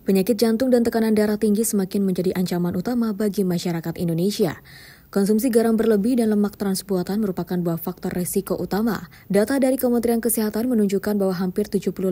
Penyakit jantung dan tekanan darah tinggi semakin menjadi ancaman utama bagi masyarakat Indonesia. Konsumsi garam berlebih dan lemak trans buatan merupakan dua faktor risiko utama. Data dari Kementerian Kesehatan menunjukkan bahwa hampir 75%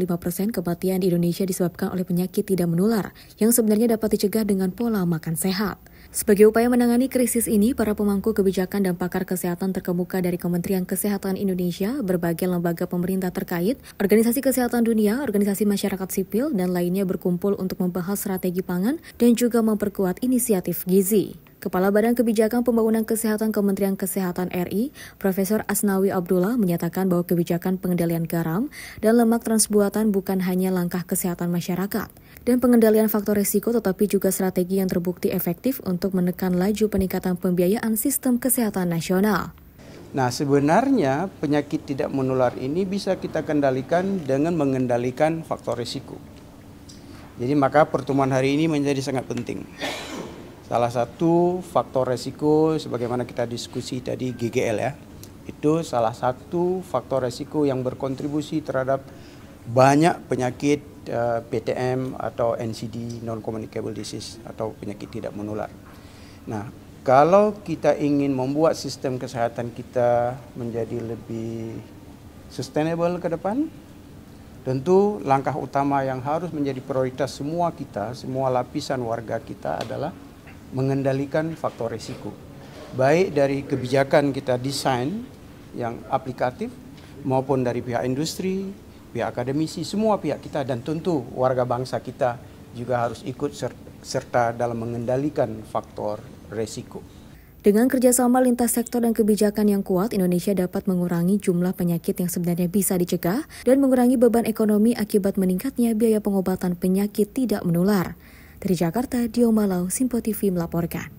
kematian di Indonesia disebabkan oleh penyakit tidak menular, yang sebenarnya dapat dicegah dengan pola makan sehat. Sebagai upaya menangani krisis ini, para pemangku kebijakan dan pakar kesehatan terkemuka dari Kementerian Kesehatan Indonesia, berbagai lembaga pemerintah terkait, organisasi kesehatan dunia, organisasi masyarakat sipil, dan lainnya berkumpul untuk membahas strategi pangan dan juga memperkuat inisiatif gizi. Kepala Badan Kebijakan Pembangunan Kesehatan Kementerian Kesehatan RI, Profesor Asnawi Abdullah menyatakan bahwa kebijakan pengendalian garam dan lemak trans buatan bukan hanya langkah kesehatan masyarakat dan pengendalian faktor risiko, tetapi juga strategi yang terbukti efektif untuk menekan laju peningkatan pembiayaan sistem kesehatan nasional. Nah, sebenarnya penyakit tidak menular ini bisa kita kendalikan dengan mengendalikan faktor risiko. Jadi maka pertemuan hari ini menjadi sangat penting. Salah satu faktor resiko sebagaimana kita diskusi tadi GGL ya, itu salah satu faktor resiko yang berkontribusi terhadap banyak penyakit PTM atau NCD, non-communicable disease atau penyakit tidak menular. Nah, kalau kita ingin membuat sistem kesehatan kita menjadi lebih sustainable ke depan, tentu langkah utama yang harus menjadi prioritas semua kita, semua lapisan warga kita adalah mengendalikan faktor risiko. Baik dari kebijakan kita desain yang aplikatif maupun dari pihak industri, pihak akademisi, semua pihak kita dan tentu warga bangsa kita juga harus ikut serta dalam mengendalikan faktor risiko. Dengan kerjasama lintas sektor dan kebijakan yang kuat, Indonesia dapat mengurangi jumlah penyakit yang sebenarnya bisa dicegah dan mengurangi beban ekonomi akibat meningkatnya biaya pengobatan penyakit tidak menular. Dari Jakarta, Dio Malau, Simpo TV melaporkan.